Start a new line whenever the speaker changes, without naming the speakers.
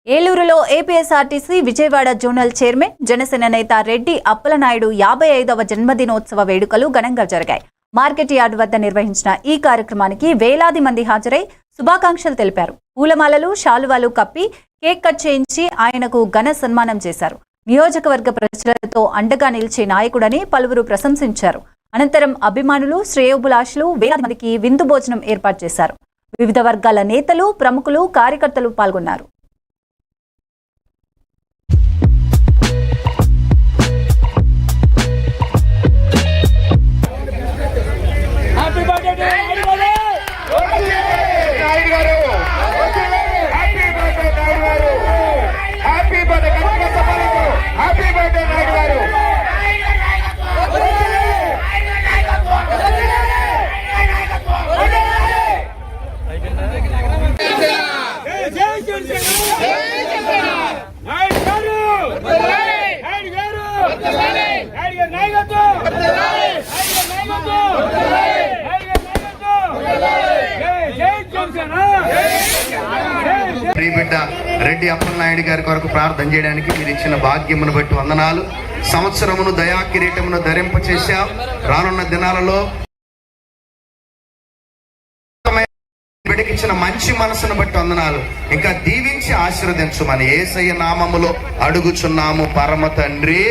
ఏలూరులో APSRTC Vijayawada zonal chairman Janasena నేత రెడ్డి అప్పలనాయుడు 55వ జన్మదినోత్సవ వేడుకలు ఘనంగా జరిగాయి. మార్కెట్ యార్డ్ వద్ద నిర్వహించిన ఈ కార్యక్రమానికి వేలాది మంది హాజరై శుభాకాంక్షలు తెలిపారు. పూలమాలలు, శాలువాలు కప్పి కేక్ కట్ చేయించి ఆయనకు ఘన సన్మానం చేశారు. నియోజకవర్గ ప్రజలతో అండగా నిలిచే నాయకుడని పలువురు ప్రశంసించారు. అనంతరం అభిమానులు, శ్రేయోభిలాషులు వేలాది మందికి విందు భోజనం ఏర్పాటు చేశారు. వివిధ వర్గాల నేతలు, ప్రముఖులు, కార్యకర్తలు పాల్గొన్నారు.
ప్రియబిడ్డ రెడ్డి అప్పలనాయుడు గారి కొరకు ప్రార్థన చేయడానికి మీరు ఇచ్చిన భాగ్యమును బట్టి వందనాలు. సంవత్సరమును దయా కిరీటమును ధరింపచేశాం. రానున్న దినాలలో బిడ్డకిచ్చిన మంచి మనసును బట్టి వందనాలు. ఇంకా దీవించి ఆశీర్వదించమని యేసయ్య నామములో అడుగుచున్నాము పరమ తండ్రి.